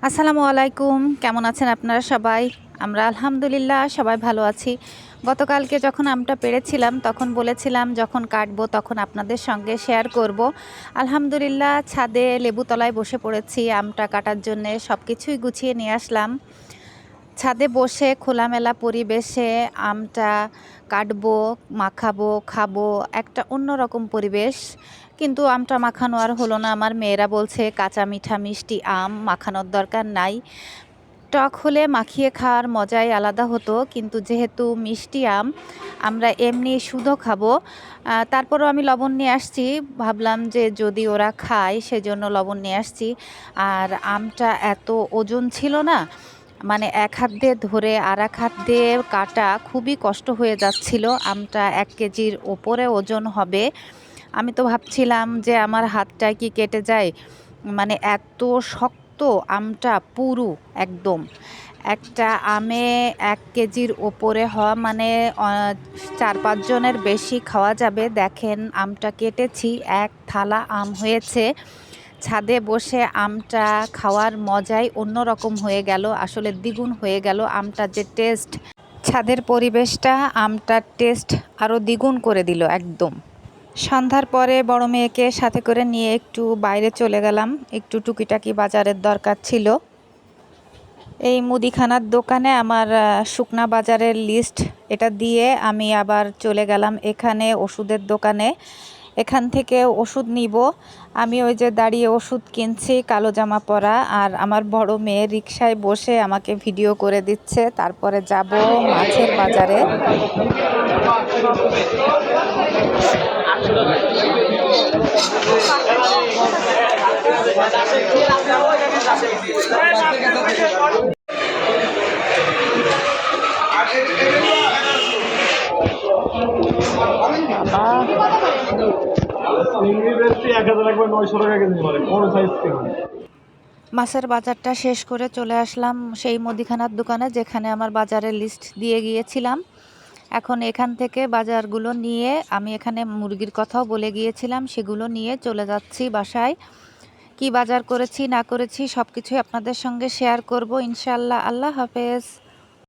আসসালামু আলাইকুম। কেমন আছেন আপনারা সবাই? আমরা আলহামদুলিল্লাহ সবাই ভালো আছি। গতকালকে যখন আমটা পেড়েছিলাম তখন বলেছিলাম যখন কাটবো তখন আপনাদের সঙ্গে শেয়ার করব। আলহামদুলিল্লাহ ছাদে লেবুতলায় বসে পড়েছি আমটা কাটার জন্যে, সব কিছুই গুছিয়ে নিয়ে আসলাম। ছাদে বসে খোলামেলা পরিবেশে আমটা কাটবো, মাখাবো, খাবো, একটা অন্যরকম পরিবেশ। কিন্তু আমটা মাখানো আর হলো না। আমার মেয়েরা বলছে কাঁচা মিঠা মিষ্টি আম মাখানোর দরকার নাই, টক হলে মাখিয়ে খাওয়ার মজাই আলাদা হতো। কিন্তু যেহেতু মিষ্টি আম আমরা এমনি শুধু খাবো, তারপরও আমি লবণ নিয়ে আসছি। ভাবলাম যে যদি ওরা খায় সেজন্য লবণ নিয়ে আসছি। আর আমটা এত ওজন ছিল না, মানে এক হাত দিয়ে ধরে আর এক হাত দিয়ে কাটা খুবই কষ্ট হয়ে যাচ্ছিল। আমটা 1 কেজির ওপরে ওজন হবে। আমি তো ভাবছিলাম যে আমার হাতটায় কি কেটে যায়, মানে এত শক্ত আমটা পুরু একদম। একটা আমে 1 কেজির ওপরে হওয়া মানে 4-5 জনের বেশি খাওয়া যাবে। দেখেন আমটা কেটেছি, এক থালা আম হয়েছে। ছাদে বসে আমটা খাওয়ার মজাই অন্যরকম হয়ে গেল, আসলে দ্বিগুণ হয়ে গেল আমটার যে টেস্ট। ছাদের পরিবেশটা আমটার টেস্ট আরও দ্বিগুণ করে দিল একদম। সন্ধ্যার পরে বড় মেয়েকে সাথে করে নিয়ে একটু বাইরে চলে গেলাম, একটু টুকিটাকি বাজারের দরকার ছিল। এই মুদিখানার দোকানে আমার শুকনা বাজারের লিস্ট এটা দিয়ে আমি আবার চলে গেলাম এখানে ওষুধের দোকানে। এখান থেকে ওষুধ নিব। আমি ওই যে দাঁড়িয়ে ওষুধ কিনছি, কালো জামা পরা, আর আমার বড় মেয়ে রিকশায় বসে আমাকে ভিডিও করে দিচ্ছে। তারপরে যাব মাছের বাজারে। মাছের বাজারটা শেষ করে চলে আসলাম সেই মুদিখানার দোকানে যেখানে আমার বাজারের লিস্ট দিয়ে গিয়েছিলাম। এখন এখান থেকে বাজারগুলো নিয়ে, আমি এখানে মুরগির কথাও বলে গিয়েছিলাম, সেগুলো নিয়ে চলে যাচ্ছি বাসায়। কি বাজার করেছি না করেছি সব কিছুই আপনাদের সঙ্গে শেয়ার করব ইনশাআল্লাহ। আল্লাহ হাফেজ।